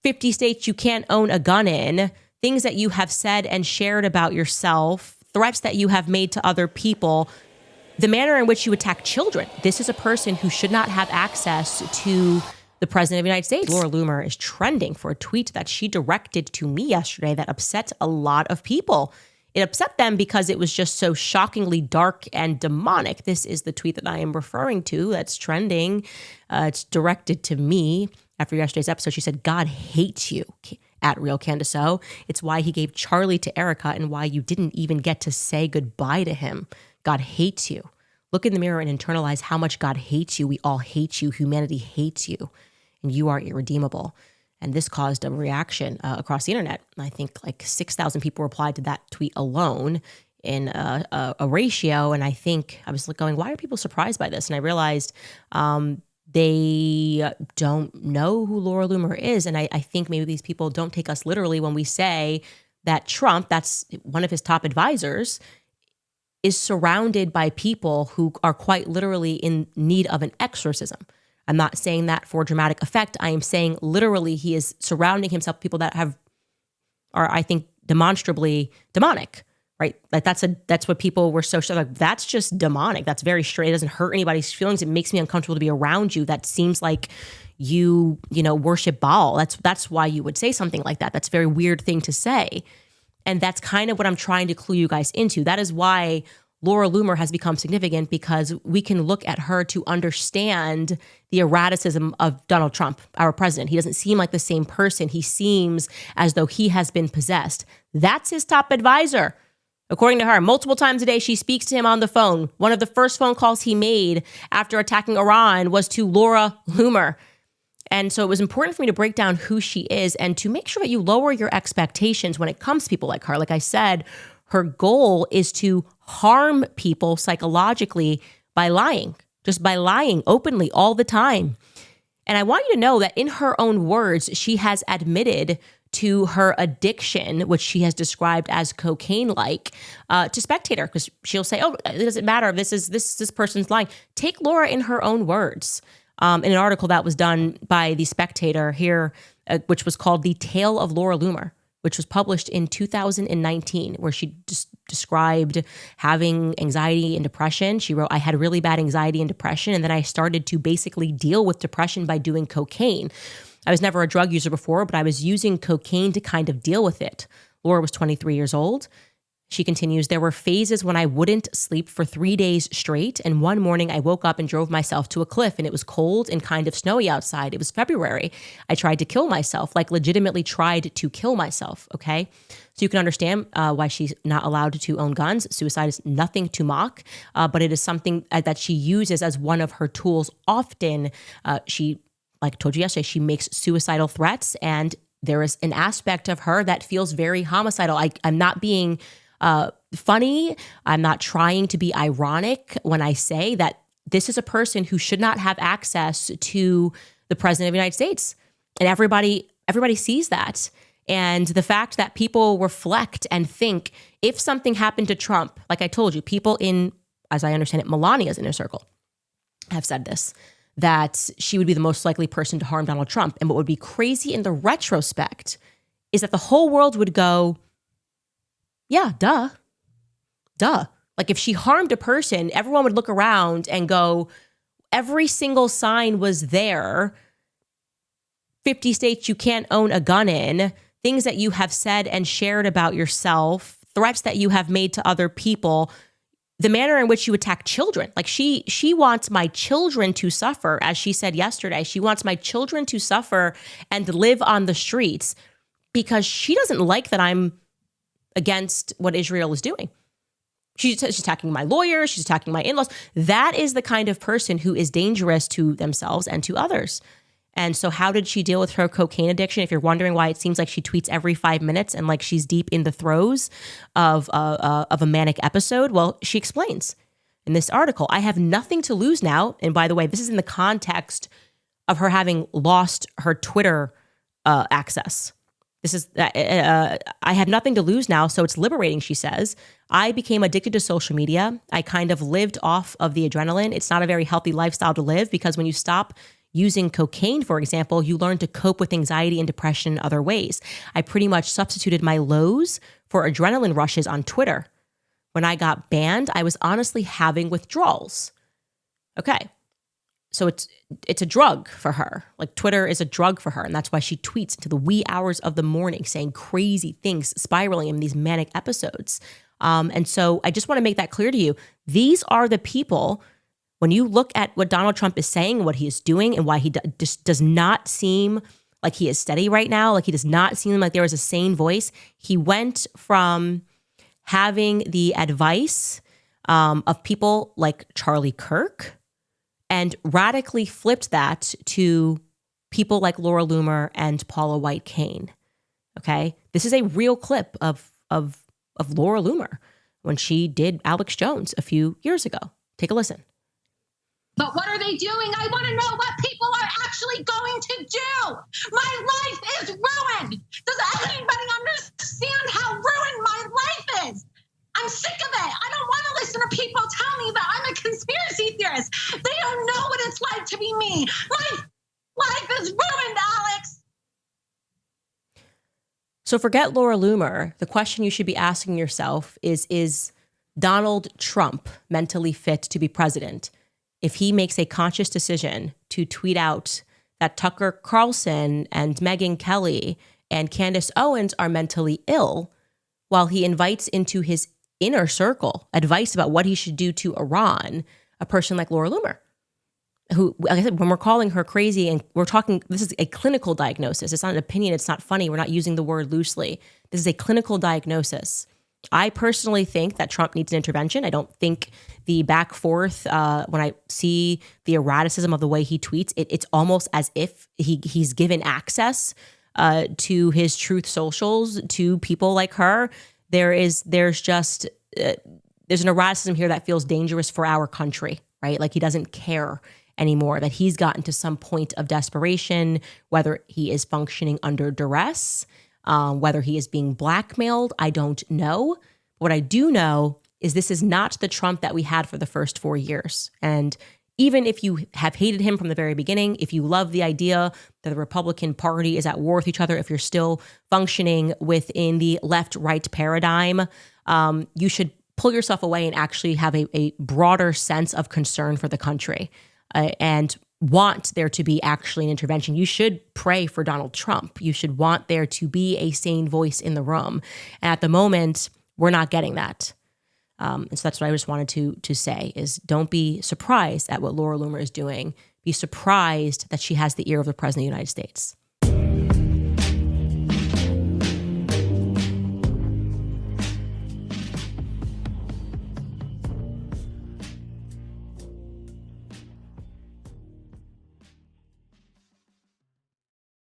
50 states you can't own a gun in, things that you have said and shared about yourself, threats that you have made to other people, the manner in which you attack children. This is a person who should not have access to the president of the United States. Laura Loomer is trending for a tweet that she directed to me yesterday that upset a lot of people. It upset them because it was just so shockingly dark and demonic. This is the tweet that I am referring to that's trending. It's directed to me after yesterday's episode. She said, "God hates you," at Real Candace O. It's why he gave Charlie to Erica and why you didn't even get to say goodbye to him. God hates you. Look in the mirror and internalize how much God hates you. We all hate you. Humanity hates you. And you are irredeemable. And this caused a reaction across the internet. I think like 6,000 people replied to that tweet alone in a ratio. And I think I was going, why are people surprised by this? And I realized they don't know who Laura Loomer is. And I think maybe these people don't take us literally when we say that Trump, that's one of his top advisors, is surrounded by people who are quite literally in need of an exorcism. I'm not saying that for dramatic effect. I am saying literally he is surrounding himself with people that are, I think, demonstrably demonic, right? Like that's what people were so like, that's just demonic. That's very straight. It doesn't hurt anybody's feelings. It makes me uncomfortable to be around you. That seems like you worship Baal. That's why you would say something like that. That's a very weird thing to say. And that's kind of what I'm trying to clue you guys into. That is why Laura Loomer has become significant, because we can look at her to understand the erraticism of Donald Trump, our president. He doesn't seem like the same person. He seems as though he has been possessed. That's his top advisor. According to her, multiple times a day, she speaks to him on the phone. One of the first phone calls he made after attacking Iran was to Laura Loomer. And so it was important for me to break down who she is and to make sure that you lower your expectations when it comes to people like her. Like I said, her goal is to harm people psychologically by lying, just by lying openly all the time. And I want you to know that in her own words, she has admitted to her addiction, which she has described as cocaine-like, to Spectator, because she'll say, "Oh, it doesn't matter if this person's lying." Take Laura in her own words. In an article that was done by the Spectator here, which was called "The Tale of Laura Loomer," which was published in 2019, where she just described having anxiety and depression. She wrote, "I had really bad anxiety and depression, and then I started to basically deal with depression by doing cocaine. I was never a drug user before, but I was using cocaine to kind of deal with it." Laura was 23 years old. She continues, "There were phases when I wouldn't sleep for 3 days straight. And one morning I woke up and drove myself to a cliff, and it was cold and kind of snowy outside. It was February. I tried to kill myself, like legitimately tried to kill myself." Okay. So you can understand why she's not allowed to own guns. Suicide is nothing to mock, but it is something that she uses as one of her tools. Often she, like I told you yesterday, she makes suicidal threats, and there is an aspect of her that feels very homicidal. I'm not being funny. I'm not trying to be ironic when I say that this is a person who should not have access to the president of the United States. And everybody sees that. And the fact that people reflect and think, if something happened to Trump, like I told you, people in, as I understand it, Melania's inner circle have said this, that she would be the most likely person to harm Donald Trump. And what would be crazy in the retrospect is that the whole world would go, yeah, duh. Like if she harmed a person, everyone would look around and go, every single sign was there. 50 states you can't own a gun in, things that you have said and shared about yourself, threats that you have made to other people, the manner in which you attack children. Like she wants my children to suffer, as she said yesterday. She wants my children to suffer and live on the streets because she doesn't like that I'm against what Israel is doing. She's attacking my lawyers. She's attacking my in-laws. That is the kind of person who is dangerous to themselves and to others. And so how did she deal with her cocaine addiction? If you're wondering why it seems like she tweets every 5 minutes and like she's deep in the throes of a manic episode, well, she explains in this article, "I have nothing to lose now." And by the way, this is in the context of her having lost her Twitter access. This is, "I have nothing to lose now, so it's liberating," she says. "I became addicted to social media. I kind of lived off of the adrenaline. It's not a very healthy lifestyle to live because when you stop using cocaine, for example, you learn to cope with anxiety and depression in other ways. I pretty much substituted my lows for adrenaline rushes on Twitter. When I got banned, I was honestly having withdrawals. Okay. So it's a drug for her. Like Twitter is a drug for her. And that's why she tweets into the wee hours of the morning saying crazy things, spiraling in these manic episodes. And so I just want to make that clear to you. These are the people, when you look at what Donald Trump is saying, what he is doing, and why he just does not seem like he is steady right now, like he does not seem like there is a sane voice. He went from having the advice of people like Charlie Kirk and radically flipped that to people like Laura Loomer and Paula White Cain. Okay, this is a real clip of Laura Loomer when she did Alex Jones a few years ago. Take a listen. But what are they doing? I want to know what people are actually going to do. My life is ruined. Does anybody understand how ruined my life is? I'm sick of it. I don't want to listen to people tell me that I'm a conspiracy theorist. They don't know what it's like to be me. My life is ruined, Alex. So forget Laura Loomer. The question you should be asking yourself is Donald Trump mentally fit to be president? If he makes a conscious decision to tweet out that Tucker Carlson and Megyn Kelly and Candace Owens are mentally ill, while he invites into his inner circle advice about what he should do to Iran, a person like Laura Loomer, who, like I said, when we're calling her crazy and we're talking, this is a clinical diagnosis. It's not an opinion. It's not funny. We're not using the word loosely. This is a clinical diagnosis. I personally think that Trump needs an intervention. I don't think the back forth, when I see the erraticism of the way he tweets, it's almost as if he's given access to his truth socials to people like her. There's an erraticism here that feels dangerous for our country, right? Like he doesn't care anymore, that he's gotten to some point of desperation, whether he is functioning under duress, whether he is being blackmailed, I don't know. What I do know is this is not the Trump that we had for the first 4 years. And even if you have hated him from the very beginning, if you love the idea that the Republican Party is at war with each other, if you're still functioning within the left-right paradigm, you should pull yourself away and actually have a broader sense of concern for the country and want there to be actually an intervention. You should pray for Donald Trump. You should want there to be a sane voice in the room. And at the moment, we're not getting that. And so that's what I just wanted to say is don't be surprised at what Laura Loomer is doing. Be surprised that she has the ear of the President of the United States.